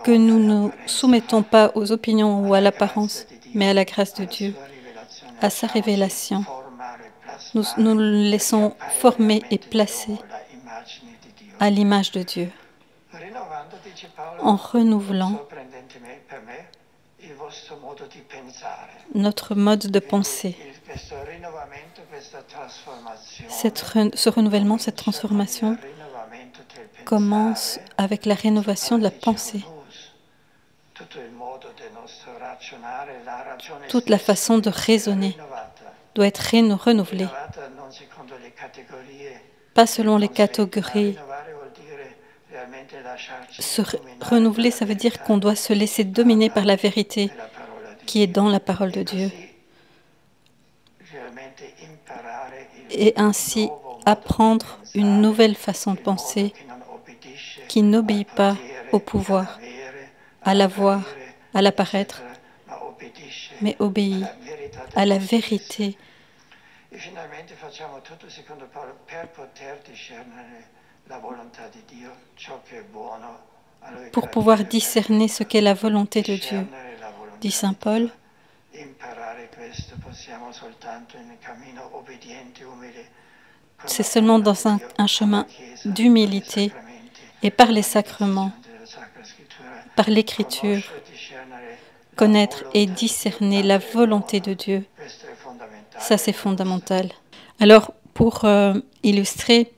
que nous ne nous soumettons pas aux opinions ou à l'apparence, mais à la grâce de Dieu, à sa révélation. Nous nous laissons former et placer à l'image de Dieu, en renouvelant notre mode de pensée. Ce renouvellement, cette transformation commence avec la rénovation de la pensée. Toute la façon de raisonner doit être renouvelée, pas selon les catégories. Renouveler, ça veut dire qu'on doit se laisser dominer par la vérité qui est dans la parole de Dieu. Et ainsi apprendre une nouvelle façon de penser qui n'obéit pas au pouvoir, à l'avoir, à l'apparaître, mais obéit à la vérité. Pour pouvoir discerner ce qu'est la volonté de Dieu, dit saint Paul, c'est seulement dans un chemin d'humilité et par les sacrements, par l'écriture, connaître et discerner la volonté de Dieu. Ça, c'est fondamental. Alors, pour illustrer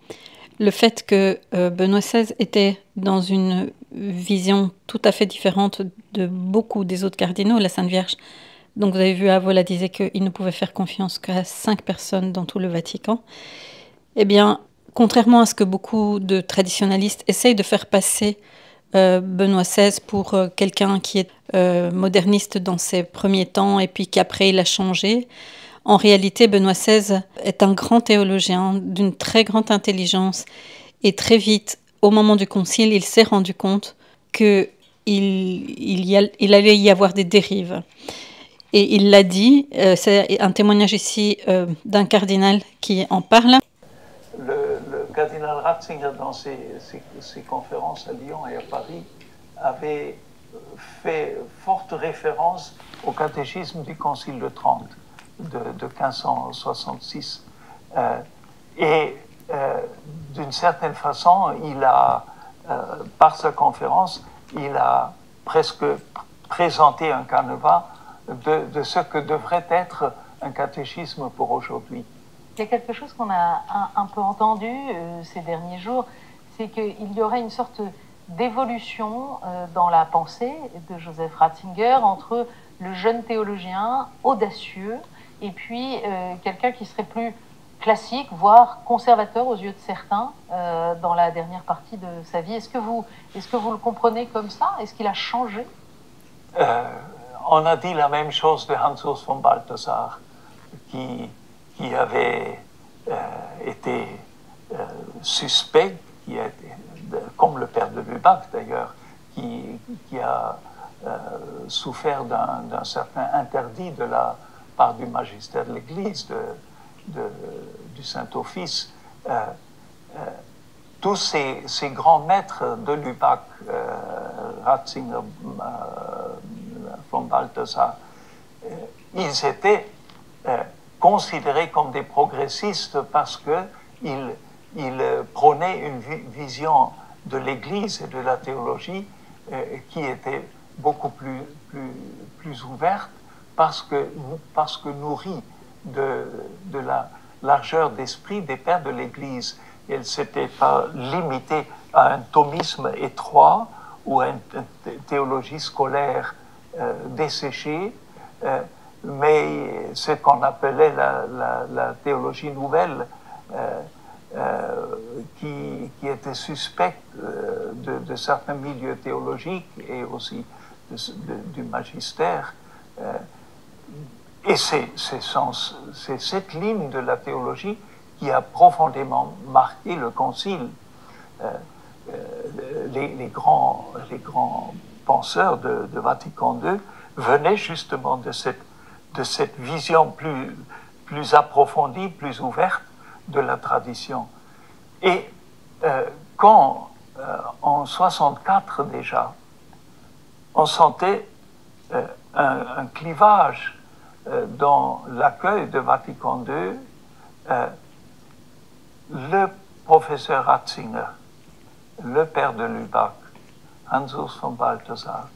le fait que Benoît XVI était dans une vision tout à fait différente de beaucoup des autres cardinaux, la Sainte Vierge. Donc vous avez vu, Avola disait qu'il ne pouvait faire confiance qu'à 5 personnes dans tout le Vatican. Eh bien, contrairement à ce que beaucoup de traditionalistes essayent de faire passer Benoît XVI pour quelqu'un qui est moderniste dans ses premiers temps et puis qu'après il a changé, en réalité, Benoît XVI est un grand théologien d'une très grande intelligence et très vite, au moment du concile, il s'est rendu compte qu'il allait y avoir des dérives. Et il l'a dit, c'est un témoignage ici d'un cardinal qui en parle. Le cardinal Ratzinger, dans ses conférences à Lyon et à Paris, avait fait forte référence au catéchisme du Concile de Trente de 1566. D'une certaine façon, par sa conférence, il a presque présenté un canevas de ce que devrait être un catéchisme pour aujourd'hui. Il y a quelque chose qu'on a un peu entendu ces derniers jours, c'est qu'il y aurait une sorte d'évolution dans la pensée de Joseph Ratzinger entre le jeune théologien audacieux et puis quelqu'un qui serait plus classique, voire conservateur aux yeux de certains dans la dernière partie de sa vie. Est-ce que vous le comprenez comme ça? Est-ce qu'il a changé? On a dit la même chose de Hans Urs von Balthasar, qui avait été suspect, comme le père de Lubac d'ailleurs, qui a souffert d'un certain interdit de la part du magistère de l'Église, du Saint-Office. Tous ces grands maîtres de Lubac, Ratzinger, von Balthasar, ils étaient considérés comme des progressistes parce qu'ils prônaient une vision de l'Église et de la théologie qui était beaucoup plus ouverte parce que nourrie de la largeur d'esprit des pères de l'Église. Elle ne s'était pas limitée à un thomisme étroit ou à une théologie scolaire desséchée, mais ce qu'on appelait la théologie nouvelle, qui était suspecte de certains milieux théologiques et aussi du magistère. Et c'est cette ligne de la théologie qui a profondément marqué le Concile. Les grands penseurs de Vatican II venaient justement de cette vision plus approfondie, plus ouverte de la tradition. Et quand, en 64 déjà, on sentait un clivage dans l'accueil de Vatican II. Le professeur Ratzinger, le père de Lubach, Hans-Urs von Balthasar,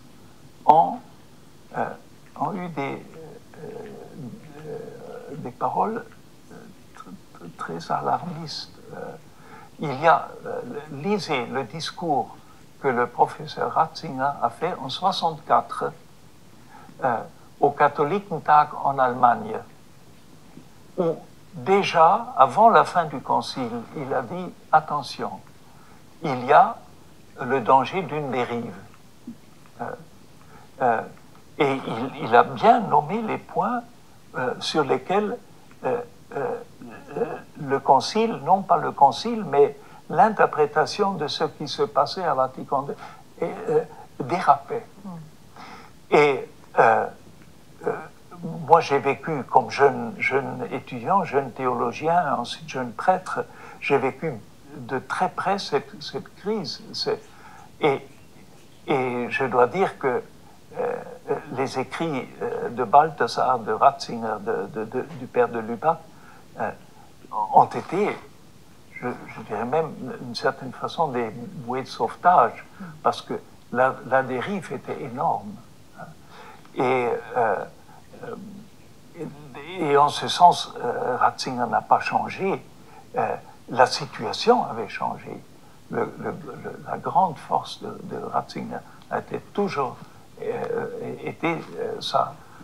ont eu des paroles très alarmistes. Lisez le discours que le professeur Ratzinger a fait en 1964 au Katholikentag en Allemagne, où déjà, avant la fin du concile, il a dit « Attention, il y a le danger d'une dérive ». Et il a bien nommé les points sur lesquels le concile, non pas le concile, mais l'interprétation de ce qui se passait à Vatican II dérapait. Et moi, j'ai vécu comme jeune étudiant, jeune théologien, ensuite jeune prêtre, j'ai vécu de très près cette crise. Et je dois dire que les écrits de Balthasar, de Ratzinger, du père de Lubach, ont été, je dirais même, d'une certaine façon, des bouées de sauvetage, parce que la dérive était énorme. Et en ce sens, Ratzinger n'a pas changé. La situation avait changé. La grande force de Ratzinger a été toujours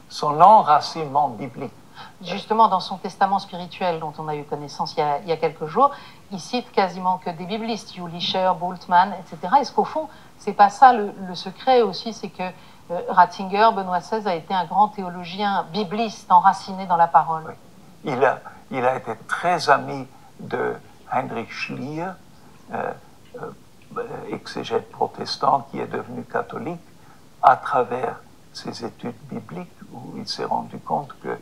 son enracinement biblique. Justement, dans son testament spirituel dont on a eu connaissance il y a quelques jours, il cite quasiment que des biblistes, Jülicher, Bultmann, etc. Est-ce qu'au fond, c'est pas ça le secret aussi, c'est que Ratzinger, Benoît XVI, a été un grand théologien bibliste, enraciné dans la parole. Oui. Il a été très ami de Heinrich Schlier, exégète protestant qui est devenu catholique à travers ses études bibliques, où il s'est rendu compte que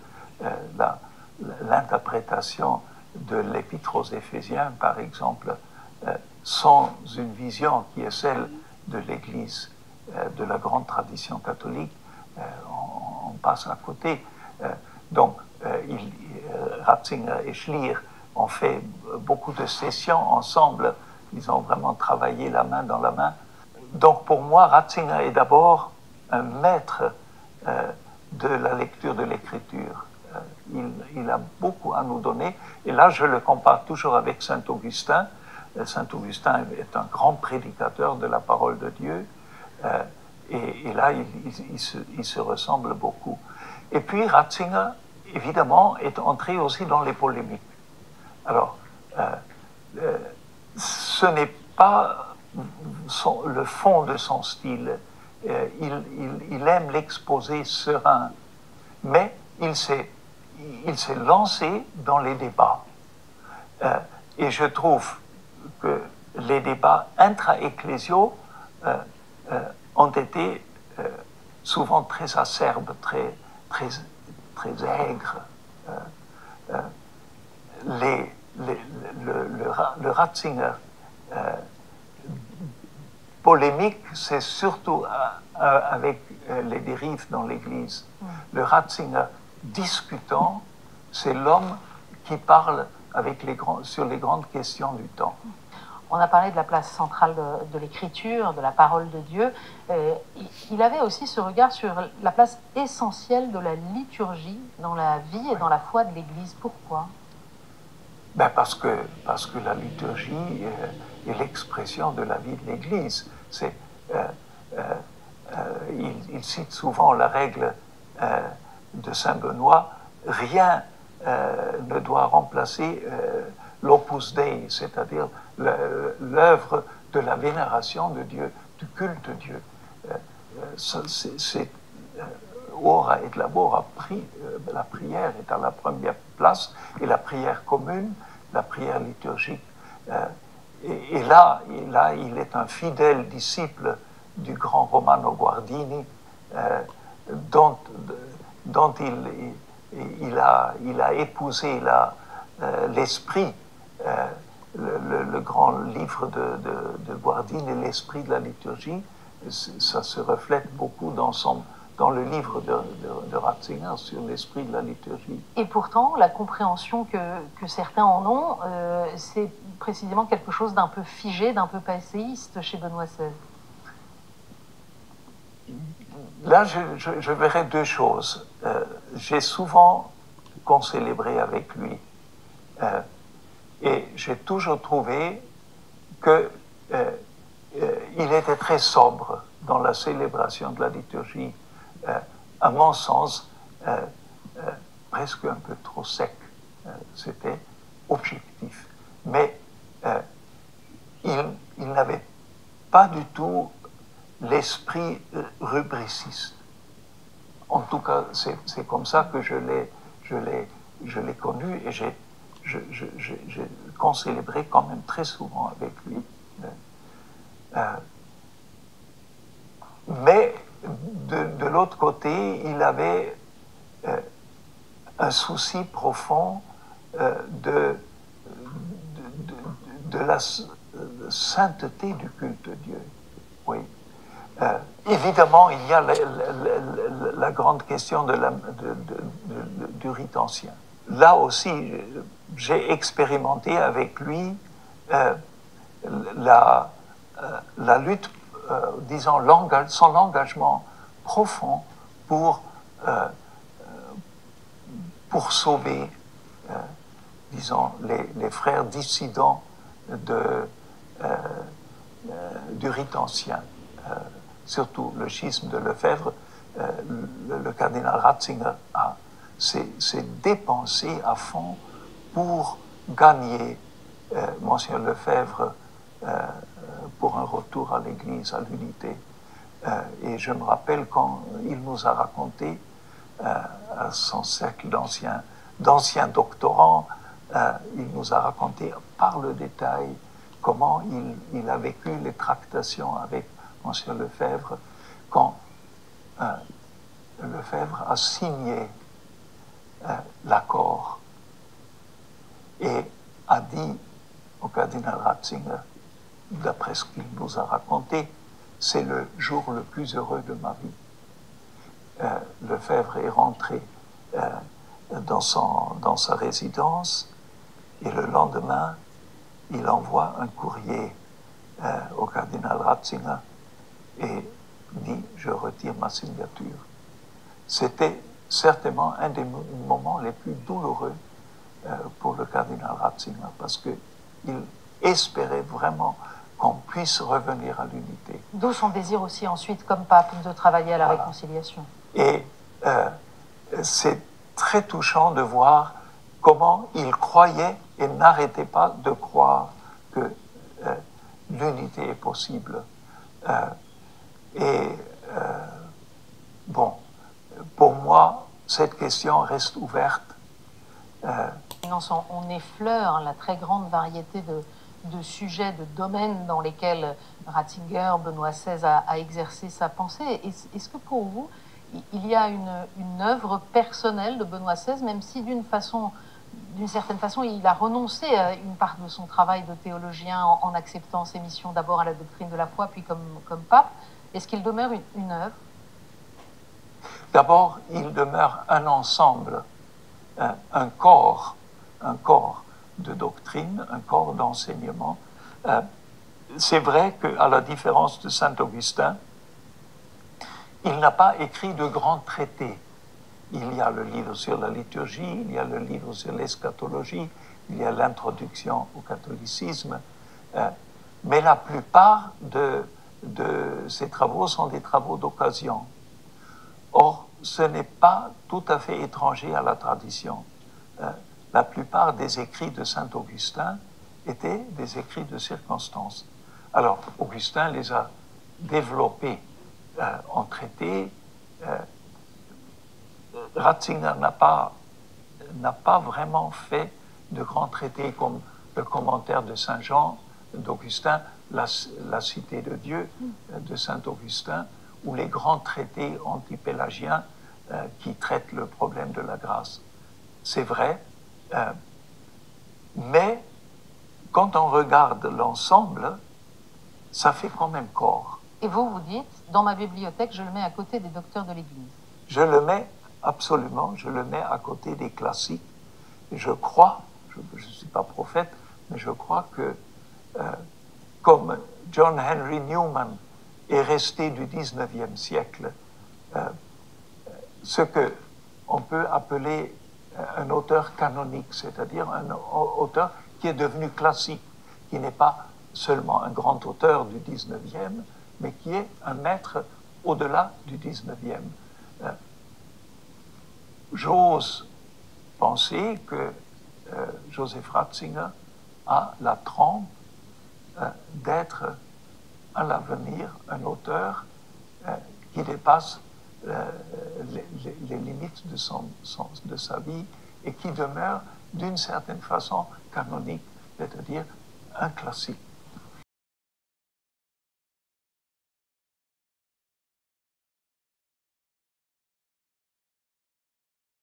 l'interprétation de l'Épître aux Éphésiens, par exemple, sans une vision qui est celle de l'Église, de la grande tradition catholique, on passe à côté. Donc, Ratzinger et Schlier ont fait beaucoup de sessions ensemble. Ils ont vraiment travaillé la main dans la main. Donc, pour moi, Ratzinger est d'abord un maître de la lecture de l'Écriture. Il a beaucoup à nous donner. Et là, je le compare toujours avec Saint Augustin. Saint Augustin est un grand prédicateur de la parole de Dieu. Et là, il se ressemble beaucoup. Et puis, Ratzinger, évidemment, est entré aussi dans les polémiques. Alors, ce n'est pas le fond de son style. Il aime l'exposé serein, mais il s'est lancé dans les débats. Et je trouve que les débats intra-ecclésiaux ont été souvent très acerbes, très aigres. Le Ratzinger polémique, c'est surtout avec les dérives dans l'Église. Le Ratzinger discutant, c'est l'homme qui parle sur les grandes questions du temps. On a parlé de la place centrale de l'écriture, de la parole de Dieu. Il avait aussi ce regard sur la place essentielle de la liturgie dans la vie et dans la foi de l'Église. Pourquoi ? Parce que la liturgie est l'expression de la vie de l'Église. Il cite souvent la règle de Saint Benoît, rien ne doit remplacer l'opus Dei, c'est-à-dire l'œuvre de la vénération de Dieu, du culte de Dieu. Ora et labora, la prière est à la première place, et la prière commune, la prière liturgique. Et là, il est un fidèle disciple du grand Romano Guardini, dont il a épousé l'esprit, le grand livre de Guardini, l'esprit de la liturgie, ça se reflète beaucoup dans le livre de Ratzinger sur l'esprit de la liturgie. Et pourtant, la compréhension que certains en ont, c'est précisément quelque chose d'un peu figé, d'un peu passéiste chez Benoît XVI. Là, je verrais deux choses. J'ai souvent concélébré avec lui. Et j'ai toujours trouvé qu'il était très sobre dans la célébration de la liturgie. À mon sens, presque un peu trop sec. C'était objectif. Mais il n'avait pas du tout l'esprit rubriciste. En tout cas, c'est comme ça que je l'ai connu et j'ai concélébré quand même très souvent avec lui. Mais de l'autre côté, il avait un souci profond de la sainteté du culte de Dieu. Oui. Évidemment, il y a la grande question du rite ancien. Là aussi, j'ai expérimenté avec lui la lutte, disons, son engagement profond pour sauver, disons, les frères dissidents du rite ancien. Surtout le schisme de Lefebvre, le cardinal Ratzinger s'est dépensé à fond pour gagner Monsieur Lefebvre pour un retour à l'Église, à l'unité. Et je me rappelle quand il nous a raconté à son cercle d'anciens doctorants, il nous a raconté par le détail comment il a vécu les tractations avec Monsieur Lefebvre quand Lefebvre a signé l'accord et a dit au cardinal Ratzinger, d'après ce qu'il nous a raconté, c'est le jour le plus heureux de ma vie. Lefebvre est rentré dans sa résidence et le lendemain, il envoie un courrier au cardinal Ratzinger et dit « Je retire ma signature ». C'était certainement un des moments les plus douloureux pour le cardinal Ratzinger parce qu'il espérait vraiment qu'on puisse revenir à l'unité. D'où son désir aussi ensuite, comme pape, de travailler à la réconciliation. Et c'est très touchant de voir comment il croyait et n'arrêtait pas de croire que l'unité est possible. Bon, pour moi, cette question reste ouverte. On effleure la très grande variété de sujets, de domaines dans lesquels Ratzinger, Benoît XVI a exercé sa pensée. Est-ce que pour vous, il y a une œuvre personnelle de Benoît XVI, même si d'une certaine façon, il a renoncé à une part de son travail de théologien en acceptant ses missions d'abord à la doctrine de la foi, puis comme pape. Est-ce qu'il demeure une œuvre? D'abord, il demeure un ensemble, un corps de doctrine, un corps d'enseignement. C'est vrai qu'à la différence de saint Augustin, il n'a pas écrit de grands traités. Il y a le livre sur la liturgie, il y a le livre sur l'eschatologie, il y a l'introduction au catholicisme, mais la plupart de ces travaux sont des travaux d'occasion. Or, ce n'est pas tout à fait étranger à la tradition. La plupart des écrits de saint Augustin étaient des écrits de circonstance. Alors, Augustin les a développés en traités. Ratzinger n'a pas vraiment fait de grands traités comme le commentaire de Saint Jean d'Augustin, la Cité de Dieu de Saint Augustin, ou les grands traités antipélagiens qui traitent le problème de la grâce. C'est vrai, mais quand on regarde l'ensemble, ça fait quand même corps. Et vous, vous dites, dans ma bibliothèque, je le mets à côté des docteurs de l'Église. Je le mets absolument, je le mets à côté des classiques. Et je crois, je ne suis pas prophète, mais je crois que comme John Henry Newman est resté du 19e siècle, ce qu'on peut appeler un auteur canonique, c'est-à-dire un auteur qui est devenu classique, qui n'est pas seulement un grand auteur du 19e, mais qui est un maître au-delà du 19e. J'ose penser que Joseph Ratzinger a la trempe d'être à l'avenir un auteur qui dépasse les limites de sa vie et qui demeure d'une certaine façon canonique, c'est-à-dire un classique.